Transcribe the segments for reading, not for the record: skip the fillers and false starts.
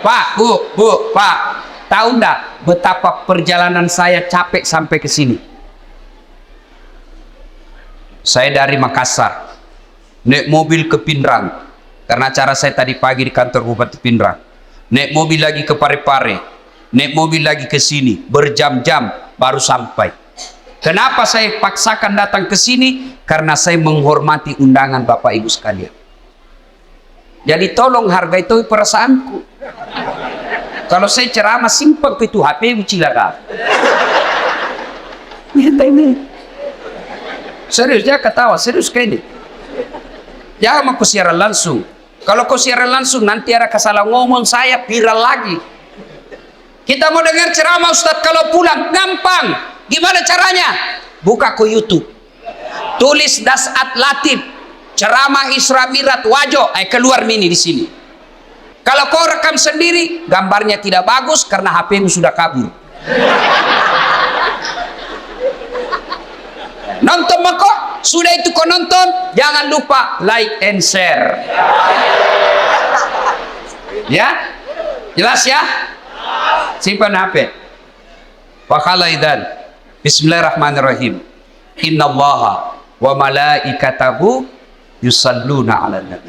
Pak, Bu, Pak, tahu enggak betapa perjalanan saya capek sampai ke sini? Saya dari Makassar, naik mobil ke Pindrang, karena acara saya tadi pagi di kantor Bupati Pindrang. Naik mobil lagi ke Parepare, naik mobil lagi ke sini, berjam-jam baru sampai. Kenapa saya paksakan datang ke sini? Karena saya menghormati undangan Bapak Ibu sekalian. Jadi tolong hargai itu perasaanku. Kalau saya ceramah simpel itu HP cilaka. Serius, dia ketawa serius kayak ini. Jangan mau siaran langsung. Kalau kau siaran langsung nanti ada kesalah ngomong saya viral lagi. Kita mau dengar ceramah Ustadz kalau pulang gampang. Gimana caranya? Buka ke YouTube. Tulis Dasat Latif, ceramah Isra Mi'raj Wajo, keluar mini di sini. Kalau kau rekam sendiri, gambarnya tidak bagus karena HP-mu sudah kabur. Nonton kok, sudah itu kau nonton, jangan lupa like and share. Ya, jelas ya? Simpan HP. Fakhalaidan. Bismillahirrahmanirrahim. Innallaha wa malaikatahu yusalluna 'alan nabi.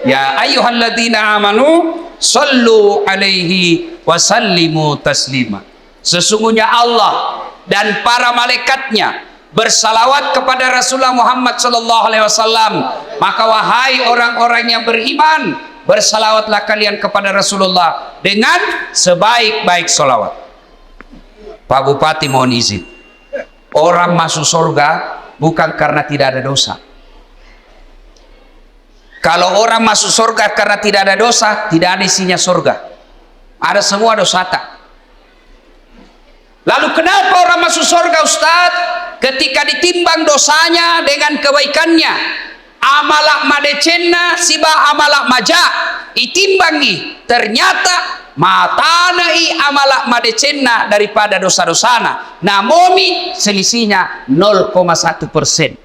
Ya ayyuhalladzina amanu sallu alaihi wa sallimu taslima. Sesungguhnya Allah dan para malaikatnya bersalawat kepada Rasulullah Muhammad sallallahu alaihi wasallam. Maka wahai orang-orang yang beriman, bersalawatlah kalian kepada Rasulullah dengan sebaik-baik salawat. Pak Bupati mohon izin. Orang masuk surga bukan karena tidak ada dosa. Kalau orang masuk surga karena tidak ada dosa, tidak ada isinya surga. Ada semua dosa tak. Lalu kenapa orang masuk surga Ustadz? Ketika ditimbang dosanya dengan kebaikannya, amalak madecenna siba amalak maja, itimbangi ternyata matanai amalak madecenna daripada dosa-dosana. Namomi selisihnya 0,1%.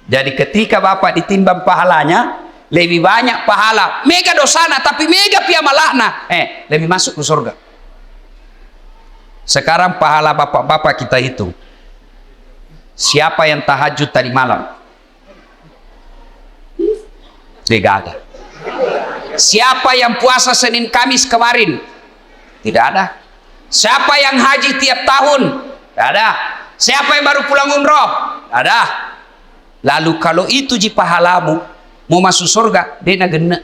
Jadi ketika Bapak ditimbang pahalanya, lebih banyak pahala mega dosana tapi mega piamalakna, lebih masuk ke surga. Sekarang pahala bapak-bapak kita hitung. Siapa yang tahajud tadi malam? Tidak ada. Siapa yang puasa Senin Kamis kemarin? Tidak ada. Siapa yang haji tiap tahun? Tidak ada. Siapa yang baru pulang umroh? Tidak ada. Lalu kalau itu ji pahalamu mau masuk surga, dena gena.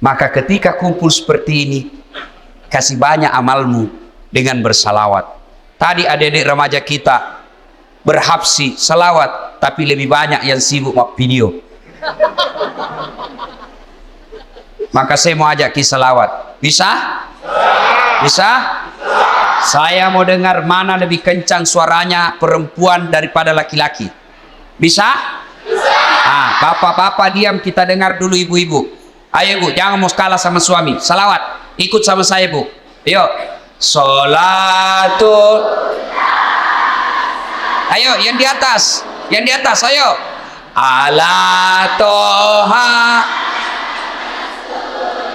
Maka ketika kumpul seperti ini, kasih banyak amalmu dengan bersalawat. Tadi adik-adik remaja kita berhabsi salawat, tapi lebih banyak yang sibuk sama video. Maka saya mau ajak kisah salawat. Bisa? Bisa? Saya mau dengar mana lebih kencang suaranya perempuan daripada laki-laki. Bisa? Bisa. Bapak-bapak diam, kita dengar dulu ibu-ibu. Ayo ibu, jangan mau kalah sama suami. Salawat, ikut sama saya bu. Yuk. Sholatul. Ayo, yang di atas. Yang di atas, ayo. Ala toha.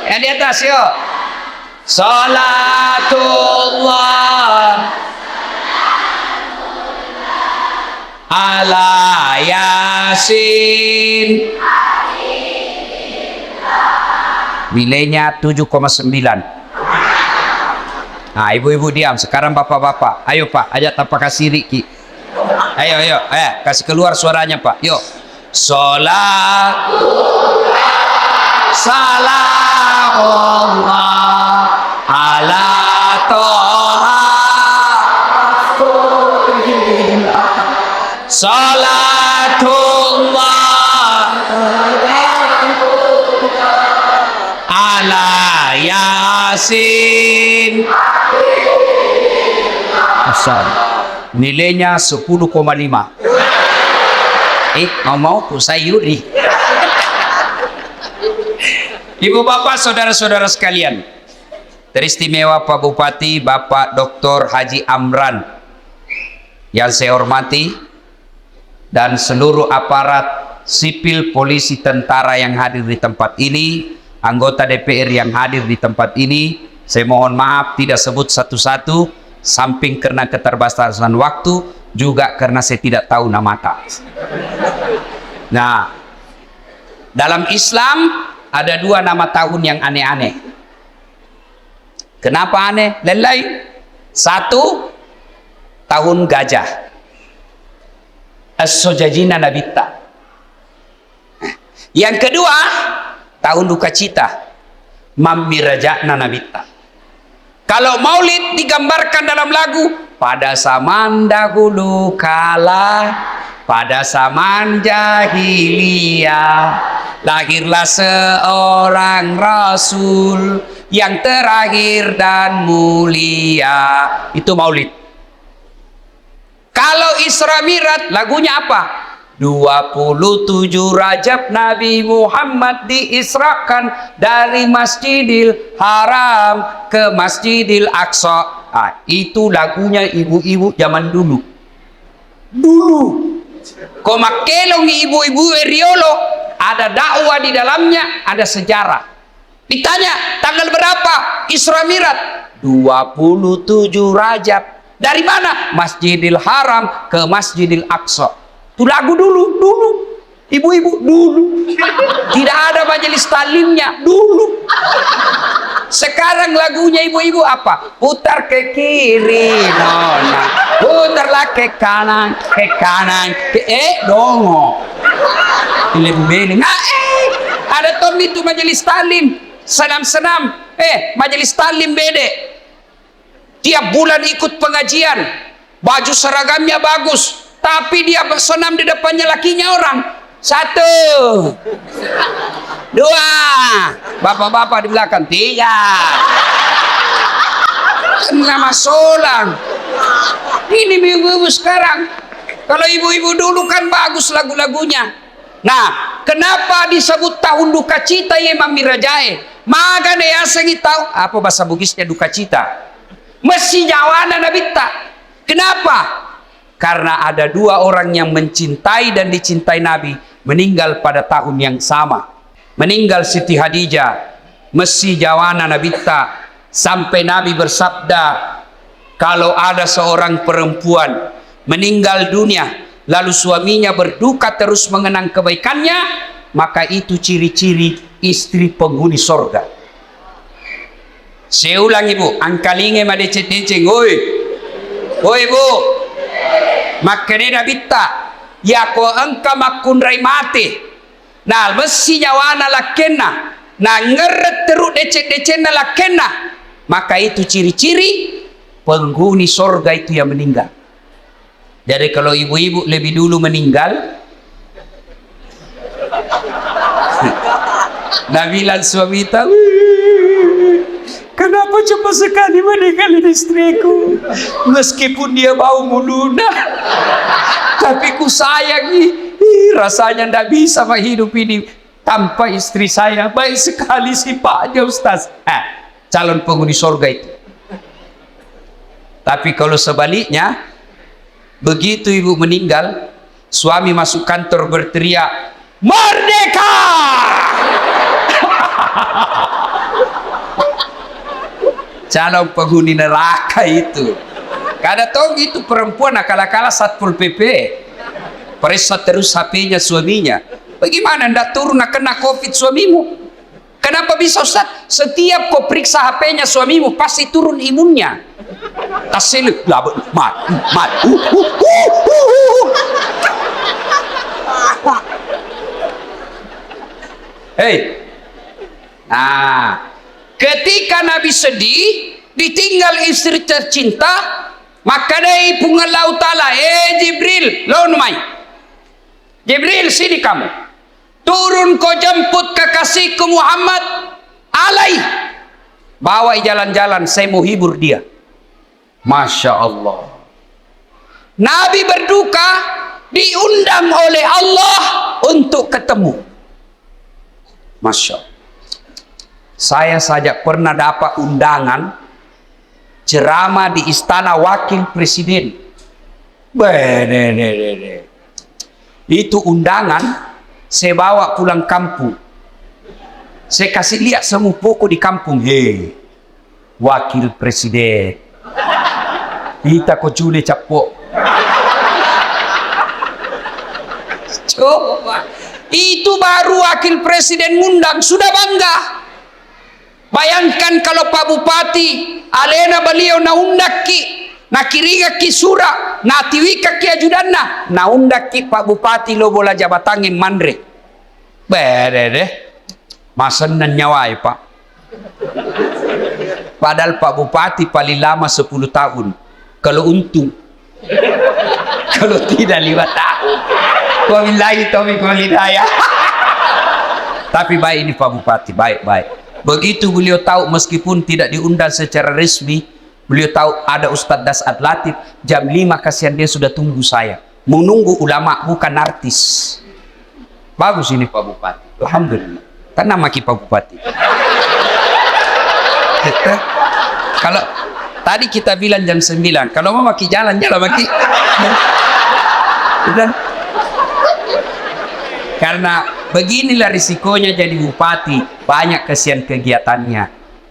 Yang di atas, yuk. Salatullah ala yasin. Nilainya 7,9. Nah, ibu-ibu diam. Sekarang bapak-bapak. Ayo Pak, ajak tanpa kasih Riki. Ayo, kasih keluar suaranya Pak. Yuk. Salatullah salamullah ala toha salatullah ala yasin. Asal nilainya 10,5. Mau ku sayuri. Ibu bapak saudara-saudara sekalian, teristimewa Pak Bupati Bapak Dr. Haji Amran yang saya hormati dan seluruh aparat sipil, polisi, tentara yang hadir di tempat ini, anggota DPR yang hadir di tempat ini, saya mohon maaf tidak sebut satu-satu, samping karena keterbatasan waktu, juga karena saya tidak tahu nama tak. Nah, dalam Islam ada 2 nama tahun yang aneh-aneh. Kenapa aneh? Lain-lain. 1, tahun gajah, As-Sojajina Nabitta. Yang kedua, tahun duka cita, Mamirajana Nabitta. Kalau maulid digambarkan dalam lagu, pada zaman dahulu kala, pada zaman jahiliyah, lahirlah seorang rasul yang terakhir dan mulia. Itu maulid. Kalau Isra Mi'raj, lagunya apa? 27 Rajab Nabi Muhammad diisrakan dari Masjidil Haram ke Masjidil Aqsa. Itu lagunya ibu-ibu zaman dulu. Kau makelong ibu-ibu Riolo, ada dakwah di dalamnya, ada sejarah. Ditanya, tanggal berapa Isra Mi'raj? 27 Rajab. Dari mana? Masjidil Haram ke Masjidil Aqsa. Itu lagu dulu. Ibu-ibu dulu. Tidak ada majelis talimnya dulu. Sekarang lagunya ibu-ibu apa? Putar ke kiri, nona. Putarlah ke kanan, dongo. Beling. Ada tom itu majelis talim. Senam. Majelis talim bede. Tiap bulan ikut pengajian, baju seragamnya bagus, tapi dia senam di depannya lakinya orang. 1, 2, bapak-bapak di belakang. 3, nama solang. Ini ibu-ibu sekarang. Kalau ibu-ibu dulu kan bagus lagu-lagunya. Nah, kenapa disebut tahun duka cita ya Mamirajae? Maka dia sengi tahu apa bahasa Bugisnya duka cita. Mesti jawana Nabitta. Kenapa? Karena ada 2 orang yang mencintai dan dicintai Nabi meninggal pada tahun yang sama. Meninggal Siti Hadijah, mesti jawana Nabitta, sampai Nabi bersabda, kalau ada seorang perempuan meninggal dunia lalu suaminya berduka terus mengenang kebaikannya, maka itu ciri-ciri istri penghuni sorga. Saya ulang ibu, angkalinge madecet-deceng, oi ibu, makanya Nabitta, ya ko engka makunrai mati, nah mesti nyawana lakena, nah ngeret terus decet-decet na lakena, maka itu ciri-ciri penghuni sorga itu yang meninggal. Jadi kalau ibu-ibu lebih dulu meninggal, Nabilan suami tahu, kenapa cepat sekali meninggalin istriku? Meskipun dia bau muluna, tapi ku sayangi. Rasanya tidak bisa hidup ini tanpa istri saya. Baik sekali sifatnya Ustaz. Calon penghuni surga itu. Tapi kalau sebaliknya, begitu ibu meninggal, suami masuk kantor berteriak, "Merdeka!" Calon penghuni neraka itu. Kada tahu itu perempuan akal-akala Satpol PP. Periksa terus HP-nya suaminya. Bagaimana ndak turun kena COVID suamimu? Kenapa bisa Ustaz? Setiap kau periksa HP-nya suamimu pasti turun imunnya. Tasil mat. Hei. Nah, ketika Nabi sedih, ditinggal istri tercinta, maka dari pungalau ta'ala, Jibril, launumai. Jibril, sini kamu. Turun kau jemput kekasihku Muhammad, alai. Bawa jalan-jalan, saya mau hibur dia. Masya Allah. Nabi berduka, diundang oleh Allah untuk ketemu. Masya Allah. Saya saja pernah dapat undangan ceramah di istana wakil presiden. Itu undangan saya bawa pulang kampung. Saya kasih lihat semua pokok di kampung. Hei, wakil presiden, kita kok cule capok. Coba, itu baru wakil presiden ngundang, sudah bangga. Bayangkan kalau Pak Bupati, alena beliau na undak ki, na kiriga ki sura, na tiwika ki ajudanna, na undak ki Pak Bupati lo bola jabatangin mandre. Bede deh. Masan nan nyawai Pak. Padahal Pak Bupati paling lama 10 tahun. Kalau untung. Kalau tidak 5 tahun. Wabillahi taufiq wal hidayah. Tapi baik ini Pak Bupati, baik-baik. Begitu beliau tahu meskipun tidak diundang secara resmi, beliau tahu ada Ustadz Dasat Latif, jam 5 kasihan dia sudah tunggu saya. Menunggu ulama bukan artis. Bagus ini Pak Bupati. Alhamdulillah. Karena maki Pak Bupati. Kalau tadi kita bilang jam 9, kalau mau maki jalan maki. Karena beginilah risikonya jadi bupati, banyak kesian kegiatannya.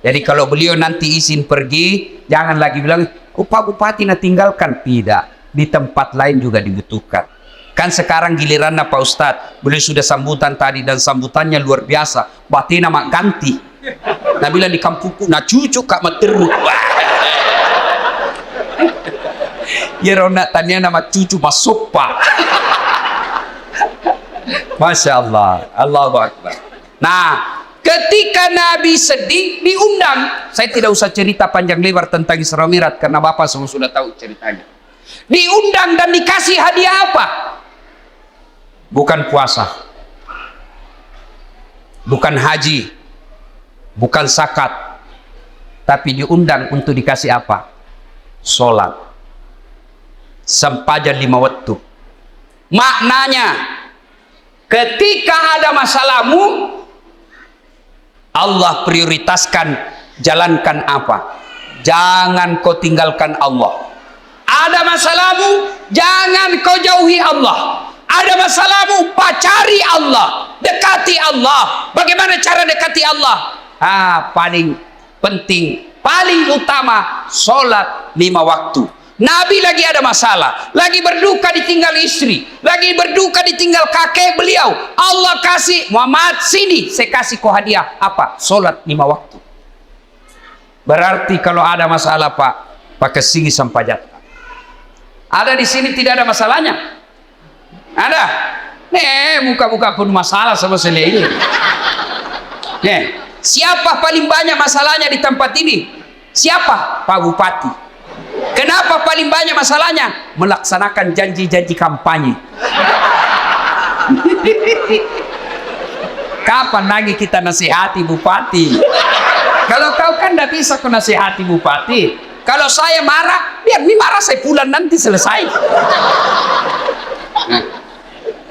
Jadi kalau beliau nanti izin pergi, jangan lagi bilang, oh Pak Bupati na tinggalkan. Tidak, di tempat lain juga dibutuhkan. Kan sekarang giliran Pak Ustadz, beliau sudah sambutan tadi dan sambutannya luar biasa. Batina mak ganti. Nah bilang di kampungku, nah cucu kak materu. Ya rona tanya nama cucu masuk Pak. Masya Allah, Allahu Akbar. Nah, ketika Nabi sedih diundang, saya tidak usah cerita panjang lebar tentang Isra Mi'raj karena Bapak semua sudah tahu ceritanya. Diundang dan dikasih hadiah apa? Bukan puasa, bukan haji, bukan zakat, tapi diundang untuk dikasih apa? Sholat sempadan 5 waktu. Maknanya ketika ada masalahmu, Allah prioritaskan jalankan apa? Jangan kau tinggalkan Allah. Ada masalahmu, jangan kau jauhi Allah. Ada masalahmu, pacari Allah, dekati Allah. Bagaimana cara dekati Allah? Paling penting, paling utama, sholat 5 waktu. Nabi lagi ada masalah, lagi berduka ditinggal istri, lagi berduka ditinggal kakek beliau. Allah kasih, Muhammad sini, saya kasih kau hadiah. Apa? Sholat 5 waktu. Berarti kalau ada masalah Pak, pakai sini sampajat. Ada di sini tidak ada masalahnya? Ada? Muka-muka pun masalah sama saya ini. Siapa paling banyak masalahnya di tempat ini? Siapa? Pak Bupati. Kenapa paling banyak masalahnya? Melaksanakan janji-janji kampanye. Kapan lagi kita nasihati Bupati? Kalau kau kan tidak bisa kau nasihati Bupati. Kalau saya marah, biar ini marah saya pulang nanti selesai.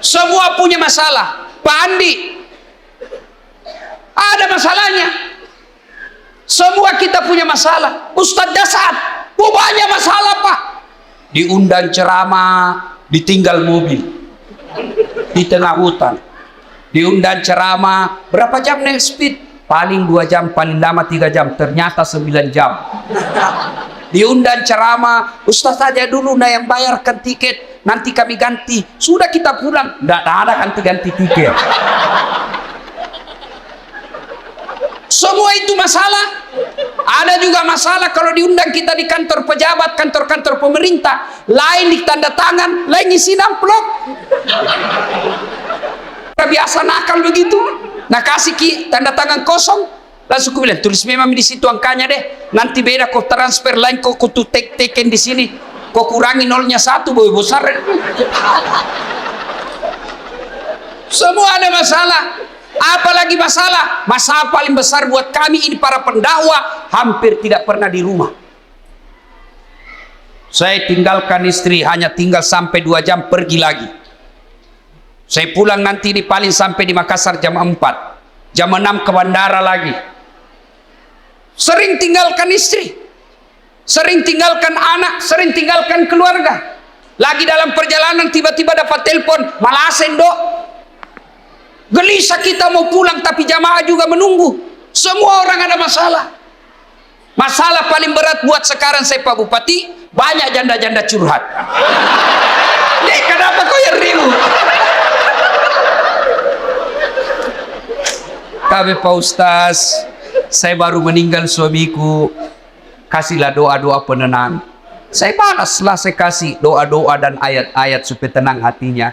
Semua punya masalah. Pak Andi ada masalahnya. Semua kita punya masalah. Ustadz Dasat banyak masalah Pak. Diundang ceramah, ditinggal mobil di tengah hutan. Diundang ceramah, berapa jam naik speed? Paling 2 jam, paling lama 3 jam. Ternyata 9 jam. Diundang ceramah, Ustaz saja dulu nah yang bayarkan tiket, nanti kami ganti. Sudah kita pulang, tidak ada ganti-ganti tiket. Semua itu masalah. Ada juga masalah kalau diundang kita di kantor pejabat, kantor-kantor pemerintah, lain di tanda tangan, lain isi amplop. Biasa nakal begitu. Nah kasih tanda tangan kosong, langsung ku bilang tulis memang di situ angkanya deh. Nanti beda kau transfer lain kau tuh teken di sini, kau kurangi 0-1 boy besar. Semua ada masalah. Apalagi masalah? Masalah paling besar buat kami ini para pendakwah, hampir tidak pernah di rumah. Saya tinggalkan istri, hanya tinggal sampai 2 jam pergi lagi. Saya pulang nanti di paling sampai di Makassar jam 4. Jam 6 ke bandara lagi. Sering tinggalkan istri, sering tinggalkan anak, sering tinggalkan keluarga. Lagi dalam perjalanan tiba-tiba dapat telepon, Malasen dok. Gelisah kita mau pulang tapi jamaah juga menunggu. Semua orang ada masalah. Masalah paling berat buat sekarang saya Pak Bupati, banyak janda-janda curhat. Kenapa kau yang ribut? Tapi Pak Ustaz, saya baru meninggal suamiku, kasihlah doa-doa penenang. Saya balaslah, saya kasih doa-doa dan ayat-ayat supaya tenang hatinya.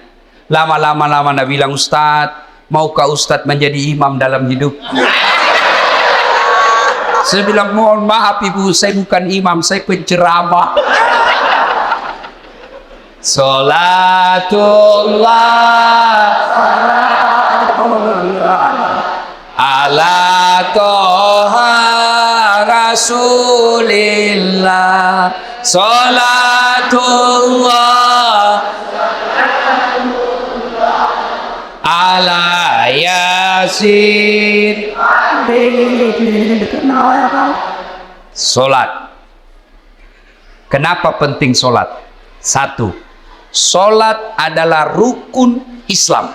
Lama-lama dia bilang, Ustaz, maukah Ustaz menjadi imam dalam hidup? Saya bilang, mohon maaf ibu, saya bukan imam, saya penceramah. Salatullah ala toha rasulillah, salatullah ala yasin. Solat. Kenapa penting solat? Satu, solat adalah rukun Islam.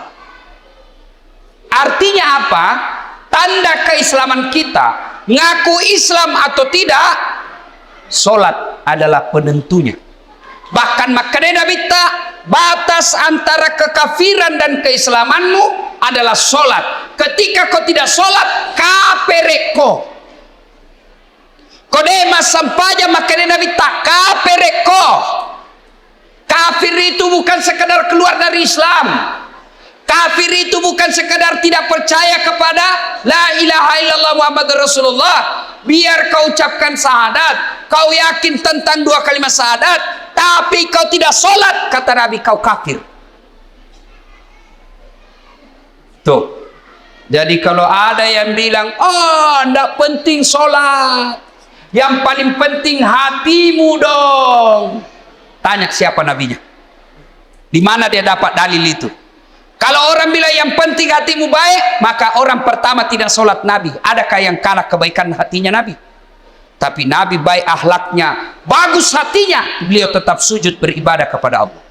Artinya apa? Tanda keislaman kita, ngaku Islam atau tidak, solat adalah penentunya. Bahkan makanya Nabi batas antara kekafiran dan keislamanmu adalah solat. Ketika kau tidak solat, kapereko. Kodema sampaja makanya Nabi kapereko. Kafir itu bukan sekedar keluar dari Islam. Kafir itu bukan sekadar tidak percaya kepada la ilaha illallah Muhammad Rasulullah. Biar kau ucapkan syahadat, kau yakin tentang dua kalimat syahadat, tapi kau tidak sholat, kata Nabi, kau kafir. Tuh. Jadi kalau ada yang bilang, oh tidak penting sholat, yang paling penting hatimu dong. Tanya siapa nabinya, di mana dia dapat dalil itu? Kalau orang bilang yang penting hatimu baik, maka orang pertama tidak sholat Nabi. Adakah yang kalah kebaikan hatinya Nabi? Tapi Nabi baik akhlaknya, bagus hatinya, beliau tetap sujud beribadah kepada Allah.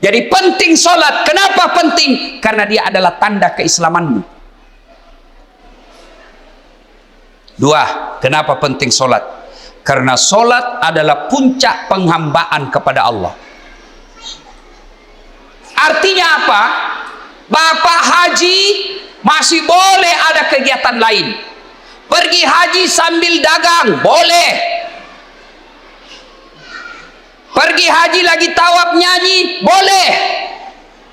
Jadi penting sholat. Kenapa penting? Karena dia adalah tanda keislamanmu. Dua, kenapa penting sholat? Karena sholat adalah puncak penghambaan kepada Allah. Artinya apa? Bapak haji masih boleh ada kegiatan lain. Pergi haji sambil dagang boleh. Pergi haji lagi tawaf nyanyi boleh.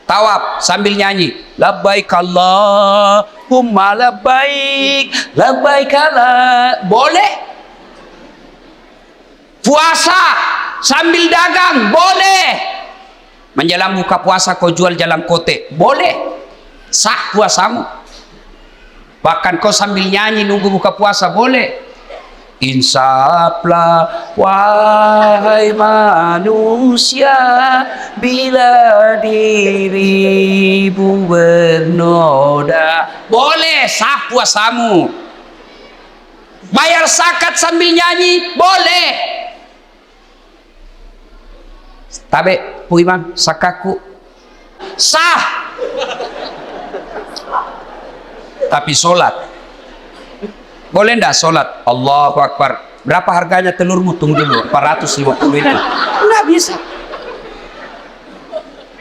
Tawaf sambil nyanyi, labbaik Allahumma labbaik, labbaik Allah, boleh. Puasa sambil dagang boleh. Menjelang buka puasa kau jual jalan kote boleh, sah puasamu. Bahkan kau sambil nyanyi nunggu buka puasa boleh. Insaflah wahai manusia, bila dirimu bernoda, boleh, sah puasamu. Bayar zakat sambil nyanyi boleh. Tabe pu imam sakaku sah. Tapi sholat boleh ndak? Sholat Allahu Akbar, berapa harganya telurmu? Tunggu dulu, 450 itu nggak bisa.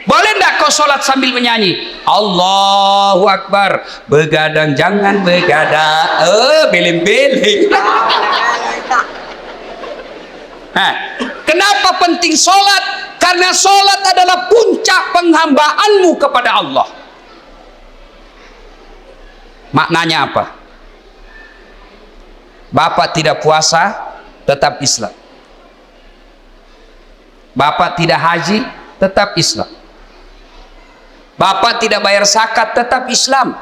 Boleh ndak kau sholat sambil menyanyi Allahu Akbar, begadang jangan begadang, beling-beling. Nah, kenapa penting sholat? Karena sholat adalah puncak penghambaanmu kepada Allah. Maknanya apa? Bapak tidak puasa, tetap Islam. Bapak tidak haji, tetap Islam. Bapak tidak bayar zakat, tetap Islam.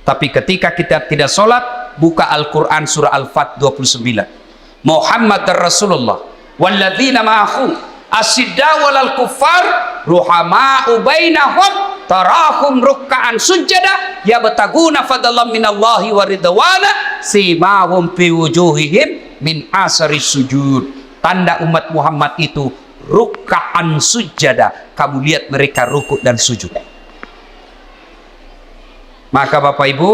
Tapi ketika kita tidak sholat, buka Al-Quran surah Al-Fat 29. Muhammad Rasulullah walladzina ma'ahu asidda walal kuffar ruhama'u bainahum tarahum rukka'an sujada yabtaguna fadlan minallahi wa ridwana simahum fi wujuhihim min asari sujud. Tanda umat Muhammad itu rukka'an sujada, kamu lihat mereka rukuk dan sujud. Maka Bapak Ibu,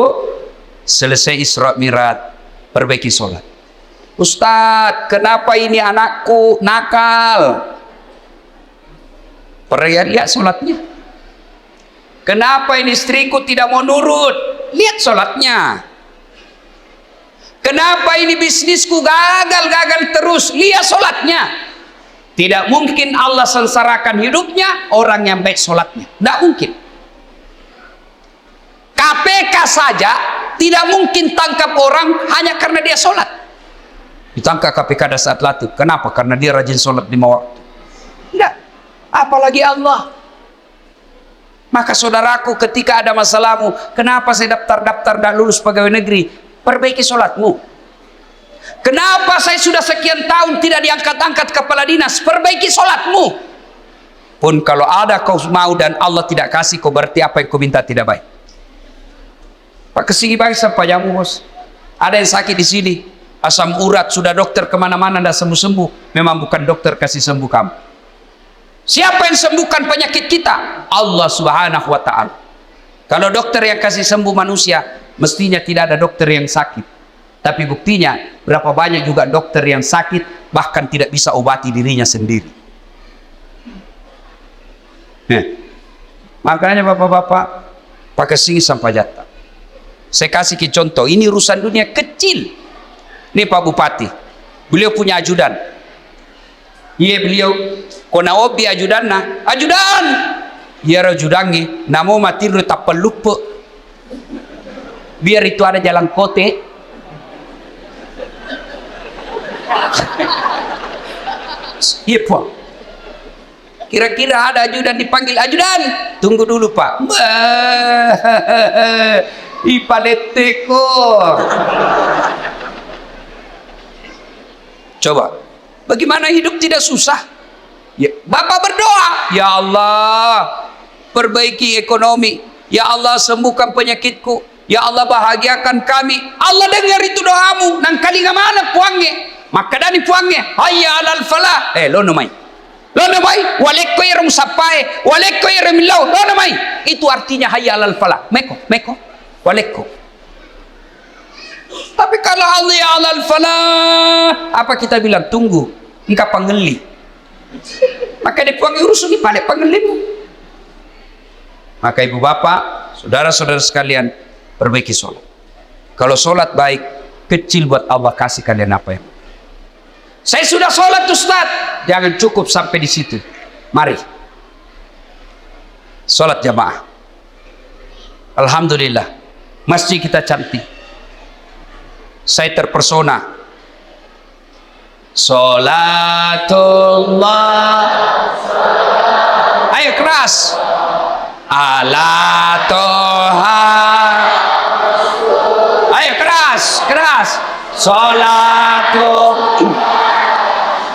selesai Isra Mi'raj, perbaiki sholat. Ustadz, kenapa ini anakku nakal? Lihat sholatnya. Kenapa ini istriku tidak mau nurut? Lihat sholatnya. Kenapa ini bisnisku gagal terus? Lihat sholatnya. Tidak mungkin Allah sengsarakan hidupnya orang yang baik sholatnya. Tidak mungkin. KPK saja tidak mungkin tangkap orang hanya karena dia sholat. Ditangkap KPK pada saat latih. Kenapa? Karena dia rajin sholat 5 waktu. Tidak. Apalagi Allah. Maka saudaraku, ketika ada masalahmu, kenapa saya daftar dan lulus pegawai negeri? Perbaiki sholatmu. Kenapa saya sudah sekian tahun tidak diangkat-angkat kepala dinas? Perbaiki sholatmu. Pun kalau ada kau mau dan Allah tidak kasih, kau berarti apa yang kau minta tidak baik. Pak kesini bangsa pajamu bos. Ada yang sakit di sini, asam urat, sudah dokter kemana-mana tidak sembuh-sembuh. Memang bukan dokter kasih sembuh kamu. Siapa yang sembuhkan penyakit kita? Allah Subhanahu wa Ta'ala. Kalau dokter yang kasih sembuh manusia, mestinya tidak ada dokter yang sakit. Tapi buktinya, berapa banyak juga dokter yang sakit, bahkan tidak bisa obati dirinya sendiri. Makanya bapak-bapak, pakai sini sampai jatah. Saya kasih ke contoh, ini urusan dunia kecil. Ini Pak Bupati, beliau punya ajudan. Iya beliau, kona obi ajudan na, ajudan. Iya ajudannya, namo mati lu tak pelupa. Biar itu ada jalan kote. Iya Pak. Kira-kira ada ajudan dipanggil, ajudan. Tunggu dulu Pak. Ipaleteko. Coba, bagaimana hidup tidak susah? Ya, Bapak berdoa, ya Allah, perbaiki ekonomi. Ya Allah, sembuhkan penyakitku. Ya Allah, bahagiakan kami. Allah dengar itu doamu. Nang kali mana puangnya? Maka dani puangnya, hayya alal falah. Lono mai. Lono mai, walekko irum sapai, walekko irum lau. Lono mai. Itu artinya hayya alal falah. Meko. Walekko. Tapi kalau Allah ya alal falah, apa kita bilang? Tunggu, engkau pangeli. Maka dia puang urus ini pada pangelimu. Maka ibu bapak, saudara-saudara sekalian, perbaiki sholat. Kalau sholat baik, kecil buat Allah kasih kalian apa yang. Saya sudah sholat Ustaz, jangan cukup sampai di situ. Mari, sholat jamaah. Alhamdulillah, masjid kita cantik. Saya terpersona. Sholatullah. Ayo keras. Ala toha. Ayo keras. Sholatullah.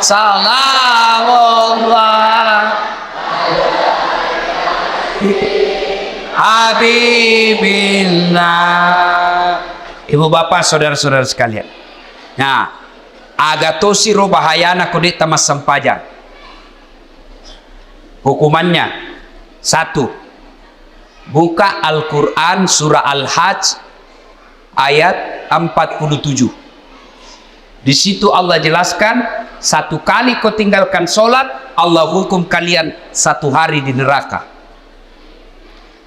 Salamullah. Habibillah. Ibu bapak saudara-saudara sekalian. Nah, agatosi ro bahayana kodeta mas sampajan. Hukumannya 1. Buka Al-Quran surah Al-Hajj ayat 47. Di situ Allah jelaskan, 1 kali kau tinggalkan sholat, Allah hukum kalian 1 hari di neraka.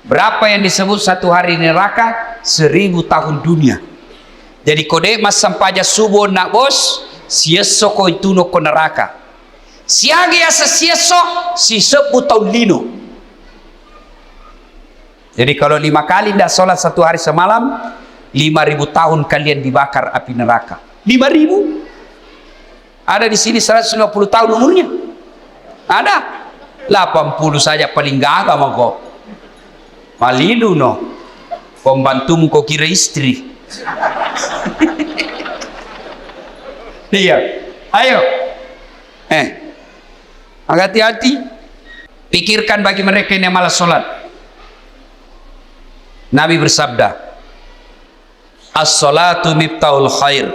Berapa yang disebut 1 hari di neraka? 1000 tahun dunia. Jadi kode mas sampaja subuh nak bos, sieso ko itu no ko neraka. Siagi asa sieso si 10 tahun lino. Jadi kalau 5 kali tidak sholat 1 hari semalam, 5000 tahun kalian dibakar api neraka. 5000. Ada di sini 150 tahun umurnya. Ada 80 saja paling gagah mau kok. Malidu no. Pembantumu kau kira istri. Iya. Ayo. Hati-hati. Pikirkan bagi mereka yang malas sholat. Nabi bersabda, as-salatu miftahul khair,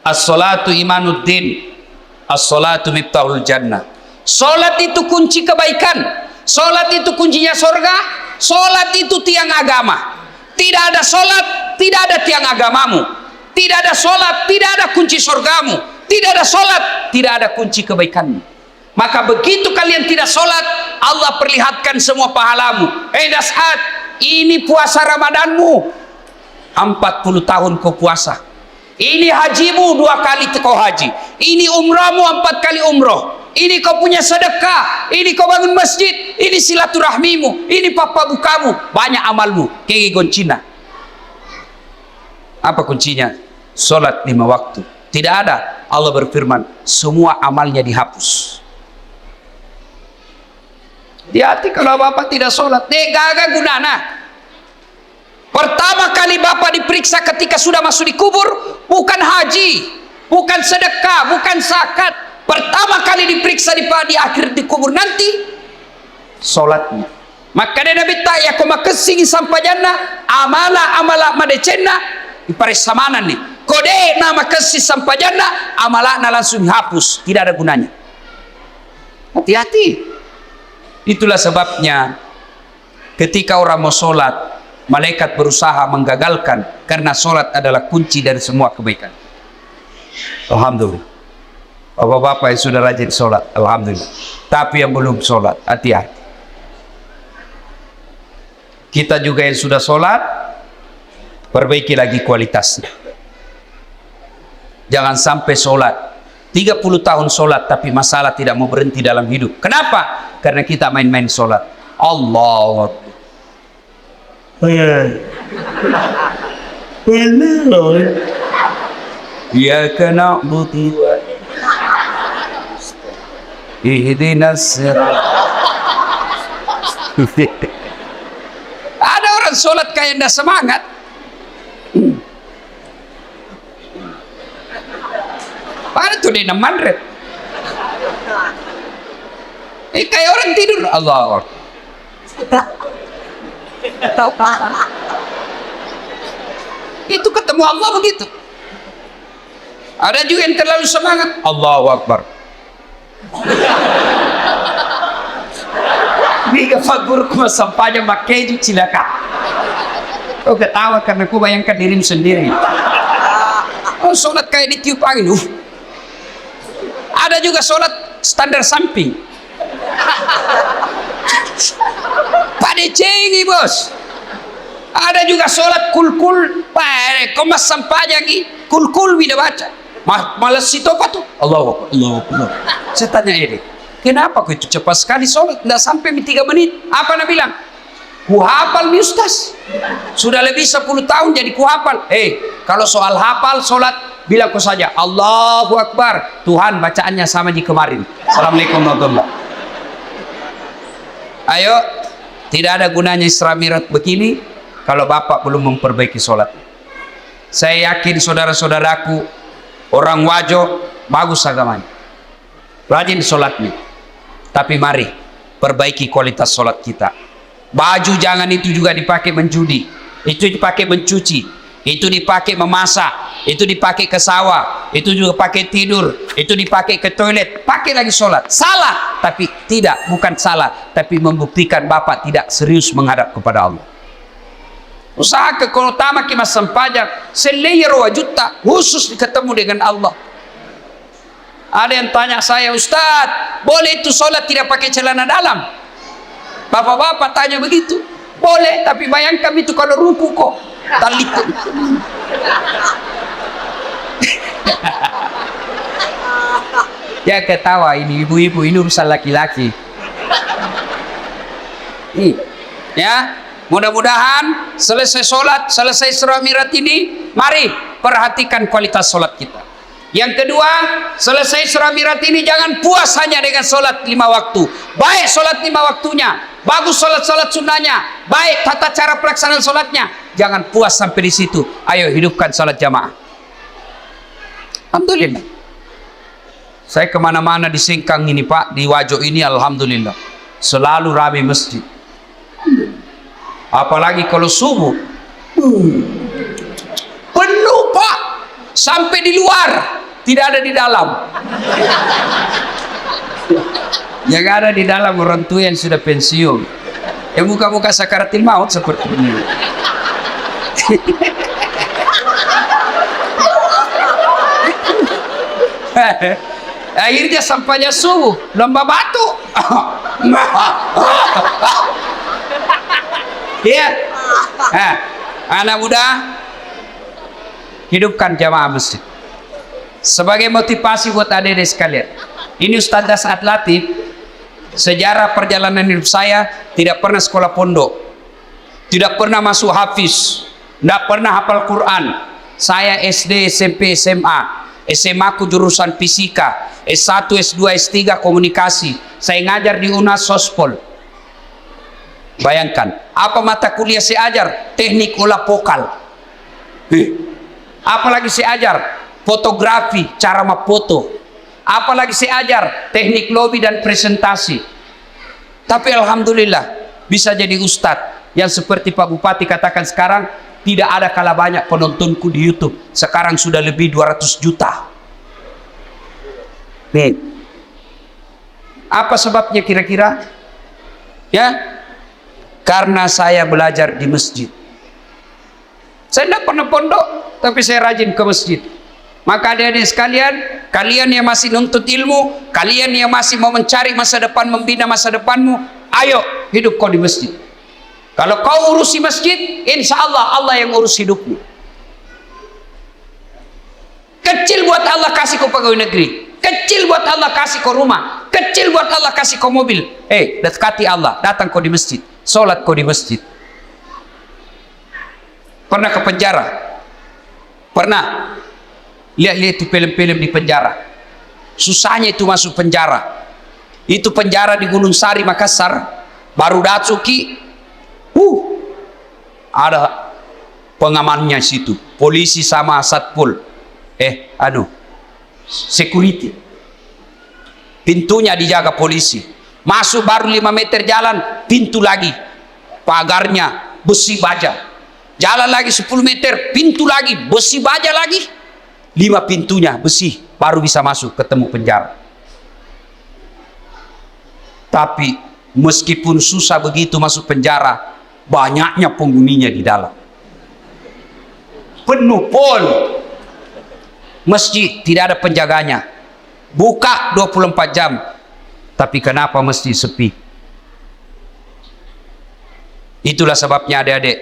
as-salatu imanuddin, as-salatu miftahul jannah. Sholat itu kunci kebaikan. Sholat itu kuncinya surga. Sholat itu tiang agama. Tidak ada sholat, tidak ada tiang agamamu. Tidak ada sholat, tidak ada kunci surgamu. Tidak ada sholat, tidak ada kunci kebaikanmu. Maka begitu kalian tidak sholat, Allah perlihatkan semua pahalamu. Das'ad, ini puasa Ramadanmu, 40 tahun kau puasa. Ini hajimu 2 kali kau haji. Ini umrahmu 4 kali umroh. Ini kau punya sedekah, ini kau bangun masjid, ini silaturahmimu, ini papa bukamu, banyak amalmu. Kegi goncina. Apa kuncinya? Solat 5 waktu. Tidak ada. Allah berfirman, semua amalnya dihapus. Hati-hati kalau bapak tidak solat, gagal gunana. Pertama kali bapak diperiksa ketika sudah masuk di kubur, bukan haji, bukan sedekah, bukan zakat. Pertama kali diperiksa di akhir di kubur nanti solatnya. Maka dia Nabi ya kau makasih sampai jannah amala madecena di parisamanan nih. Kode nama kasih sampai jannah amalana langsung hapus, tidak ada gunanya. Hati-hati. Itulah sebabnya ketika orang mau solat, malaikat berusaha menggagalkan karena solat adalah kunci dari semua kebaikan. Alhamdulillah. Bapak-bapak yang sudah rajin sholat, alhamdulillah. Tapi yang belum sholat, hati-hati. Kita juga yang sudah sholat, perbaiki lagi kualitasnya. Jangan sampai sholat 30 tahun sholat tapi masalah tidak mau berhenti dalam hidup. Kenapa? Karena kita main-main sholat. Allah ya kena buti ihdinas sirat. Ada orang sholat kayak ndak semangat. Pada tuh di mandret. Kayak orang tidur. Allah. Itu ketemu Allah begitu. Ada juga yang terlalu semangat. Allahu Akbar. Biga fagur kuma sampahnya makeju cilaka. Kau ketawa karena kau bayangkan dirimu sendiri. Oh, sholat kayak ditiup angin. Ada juga sholat standar samping. Pada cengi bos. Ada juga sholat kul-kul. Komas sampahnya lagi. Kul-kul bila baca. Malas itu apa tuh? Allah. Saya tanya ini, kenapa kau itu cepat sekali sholat? Tidak sampai 3 menit. Apa Nabi bilang? Ku hafal mi ustaz. Sudah lebih 10 tahun jadi ku hafal. Kalau soal hafal sholat, bilang kau saja Allahu Akbar. Tuhan bacaannya sama di kemarin. Assalamualaikum warahmatullahi wabarakatuh. Ayo, tidak ada gunanya Isra Mi'raj begini kalau bapak belum memperbaiki sholat. Saya yakin saudara-saudaraku orang Wajo bagus agamanya, rajin sholatnya, tapi mari perbaiki kualitas sholat kita. Baju jangan itu juga dipakai menjudi, itu dipakai mencuci, itu dipakai memasak, itu dipakai ke sawah, itu juga pakai tidur, itu dipakai ke toilet, pakai lagi sholat. Salah, tapi tidak, bukan salah, tapi membuktikan bapak tidak serius menghadap kepada Allah. Usaha kalau utama kita sempajak selayar wajutta khusus ketemu dengan Allah. Ada yang tanya saya, Ustadz, boleh itu sholat tidak pakai celana dalam? Bapak-bapak tanya begitu. Boleh, tapi bayangkan itu kalau ruku kok tali. Ya ketawa ini ibu-ibu, ini urusan laki-laki. Ya. Mudah-mudahan selesai sholat, selesai Isra Mi'raj ini, mari perhatikan kualitas sholat kita. Yang kedua, selesai Isra Mi'raj ini jangan puas hanya dengan sholat 5 waktu. Baik sholat 5 waktunya, bagus sholat-sholat sunnahnya, baik tata cara pelaksanaan sholatnya. Jangan puas sampai di situ. Ayo hidupkan sholat jamaah. Alhamdulillah. Saya kemana-mana di Singkang ini Pak, di Wajo ini alhamdulillah selalu ramai masjid. Apalagi kalau subuh penuh Pak, sampai di luar, tidak ada di dalam. Yang ada di dalam orang tua yang sudah pensiun, yang muka-muka sakaratil maut seperti ini. Akhirnya sampainya subuh lomba batu. Iya. Anak muda, hidupkan jamaah masjid sebagai motivasi buat adik-adik sekalian. Ini Ustaz Dasat Latif. Sejarah perjalanan hidup saya, tidak pernah sekolah pondok, tidak pernah masuk hafiz, tidak pernah hafal Quran. Saya SD, SMP, SMA. SMA ku jurusan fisika, S1, S2, S3 komunikasi. Saya ngajar di UNAS Sospol. Bayangkan, apa mata kuliah saya ajar? Teknik olah vokal. Apalagi saya ajar? Fotografi, cara memfoto. Apalagi saya ajar? Teknik lobby dan presentasi. Tapi alhamdulillah bisa jadi ustadz yang seperti Pak Bupati katakan sekarang, tidak ada kalah banyak penontonku di YouTube. Sekarang sudah lebih 200 juta. Nih. Apa sebabnya kira-kira? Ya, karena saya belajar di masjid. Saya tidak pernah pondok, tapi saya rajin ke masjid. Maka adik-adik sekalian, kalian yang masih nuntut ilmu, kalian yang masih mau mencari masa depan, membina masa depanmu, ayo hidup kau di masjid. Kalau kau urusi masjid, insya Allah Allah yang urus hidupmu. Kecil buat Allah kasih kau pegawai negeri, kecil buat Allah kasih kau rumah, kecil buat Allah kasih kau mobil. Dekati Allah, datang kau di masjid, sholat kau di masjid. Pernah ke penjara? Pernah? Lihat-lihat itu film-film di penjara. Susahnya itu masuk penjara. Itu penjara di Gunung Sari, Makassar. Baru Datsuki. Ada pengamannya situ, polisi sama satpol, security. Pintunya dijaga polisi. Masuk baru 5 meter jalan, pintu lagi, pagarnya besi baja. Jalan lagi 10 meter, pintu lagi besi baja lagi. 5 pintunya besi, baru bisa masuk ketemu penjara. Tapi meskipun susah begitu masuk penjara, banyaknya penghuninya di dalam. Penuh pol. Masjid tidak ada penjaganya. Buka 24 jam. Tapi kenapa masjid sepi? Itulah sebabnya adik-adik,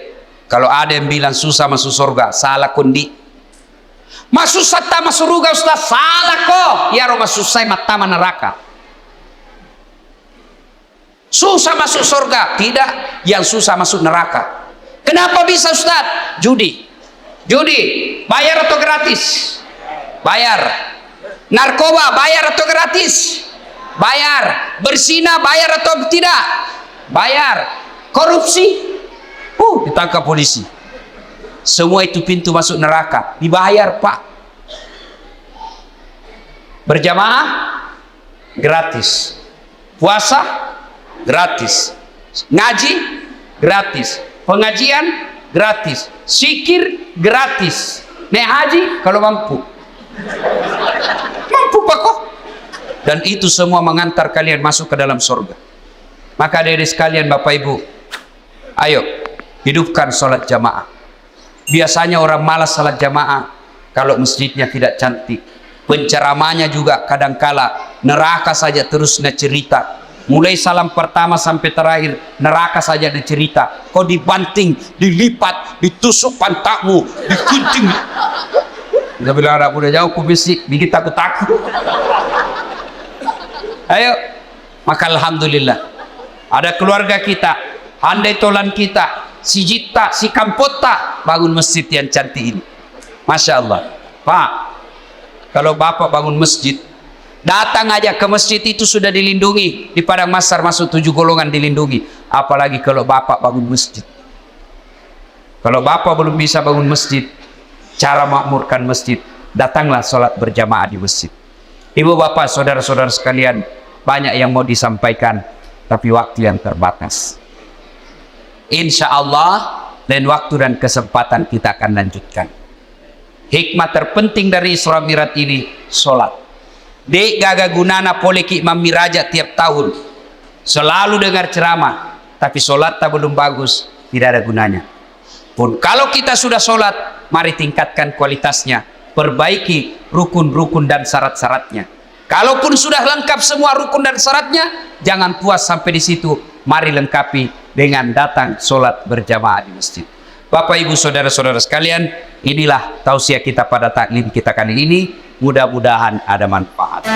kalau ada yang bilang susah masuk surga, salah kondi. Masuk sata masuk surga Ustaz, salah kok. Ya roh masuk saya mata neraka. Susah masuk surga, tidak, yang susah masuk neraka. Kenapa bisa Ustaz? Judi, bayar atau gratis? Bayar. Narkoba, bayar atau gratis? Bayar. Berzina, bayar atau tidak? Bayar. Korupsi, ditangkap polisi. Semua itu pintu masuk neraka, dibayar Pak. Berjamaah, gratis. Puasa, gratis. Ngaji gratis, pengajian gratis, zikir gratis, naik haji kalau mampu Pak kok. Dan itu semua mengantar kalian masuk ke dalam surga. Maka adik-adik sekalian, Bapak Ibu, ayo hidupkan sholat jamaah. Biasanya orang malas sholat jamaah kalau masjidnya tidak cantik. Penceramahnya juga kadangkala neraka saja terus cerita. Mulai salam pertama sampai terakhir neraka saja dicerita. Kau dibanting, dilipat, ditusuk pantatmu, dikunting. Dia bilang anak udah jauh kubisik, bikin takut-takut. Ayo, maka alhamdulillah ada keluarga kita, handai tolan kita, si Jita, si Kampota bangun masjid yang cantik ini. Masya Allah. Pak, kalau Bapak bangun masjid, datang aja ke masjid itu sudah dilindungi. Di Padang Masar masuk 7 golongan dilindungi. Apalagi kalau Bapak bangun masjid. Kalau Bapak belum bisa bangun masjid, cara makmurkan masjid, datanglah sholat berjamaah di masjid. Ibu bapak saudara-saudara sekalian, banyak yang mau disampaikan, tapi waktu yang terbatas. Insya Allah lain waktu dan kesempatan kita akan lanjutkan. Hikmah terpenting dari Isra Mi'raj ini sholat. Dek gaga gunana poleki Imam Miraja tiap tahun, selalu dengar ceramah, tapi sholat tak belum bagus, tidak ada gunanya. pun. Kalau kita sudah sholat, mari tingkatkan kualitasnya, perbaiki rukun-rukun dan syarat-syaratnya. Kalaupun sudah lengkap semua rukun dan syaratnya, jangan puas sampai di situ, mari lengkapi dengan datang sholat berjamaah di masjid. Bapak Ibu saudara-saudara sekalian, inilah tausiah kita pada taklim kita kali ini. Mudah-mudahan ada manfaat.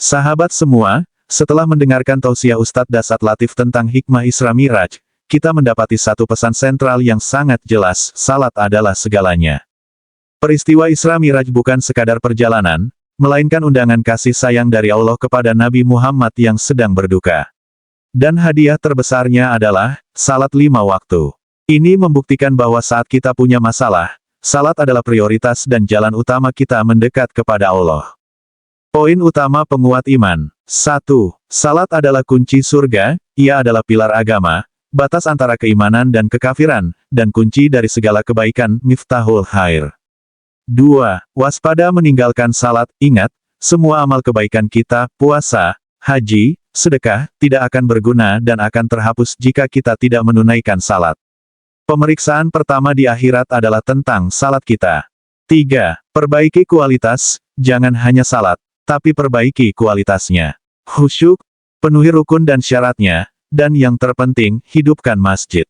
Sahabat semua, setelah mendengarkan tausiah Ustadz Dasat Latif tentang hikmah Isra Miraj, kita mendapati satu pesan sentral yang sangat jelas, salat adalah segalanya. Peristiwa Isra Miraj bukan sekadar perjalanan, melainkan undangan kasih sayang dari Allah kepada Nabi Muhammad yang sedang berduka. Dan hadiah terbesarnya adalah, salat 5 waktu. Ini membuktikan bahwa saat kita punya masalah, salat adalah prioritas dan jalan utama kita mendekat kepada Allah. Poin utama penguat iman. 1. Salat adalah kunci surga, ia adalah pilar agama, batas antara keimanan dan kekafiran, dan kunci dari segala kebaikan, miftahul khair. 2. Waspada meninggalkan salat, ingat, semua amal kebaikan kita, puasa, haji, sedekah, tidak akan berguna dan akan terhapus jika kita tidak menunaikan salat. Pemeriksaan pertama di akhirat adalah tentang salat kita. 3. Perbaiki kualitas, jangan hanya salat, tapi perbaiki kualitasnya. Khusyuk, penuhi rukun dan syaratnya, dan yang terpenting, hidupkan masjid.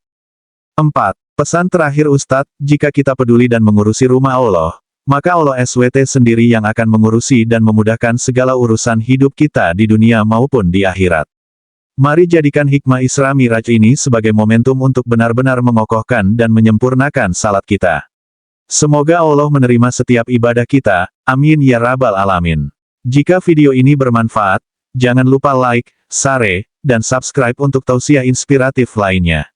4. Pesan terakhir Ustadz, jika kita peduli dan mengurusi rumah Allah, maka Allah SWT sendiri yang akan mengurusi dan memudahkan segala urusan hidup kita di dunia maupun di akhirat. Mari jadikan hikmah Isra Miraj ini sebagai momentum untuk benar-benar mengokohkan dan menyempurnakan salat kita. Semoga Allah menerima setiap ibadah kita, amin ya rabbal alamin. Jika video ini bermanfaat, jangan lupa like, share, dan subscribe untuk tausiah inspiratif lainnya.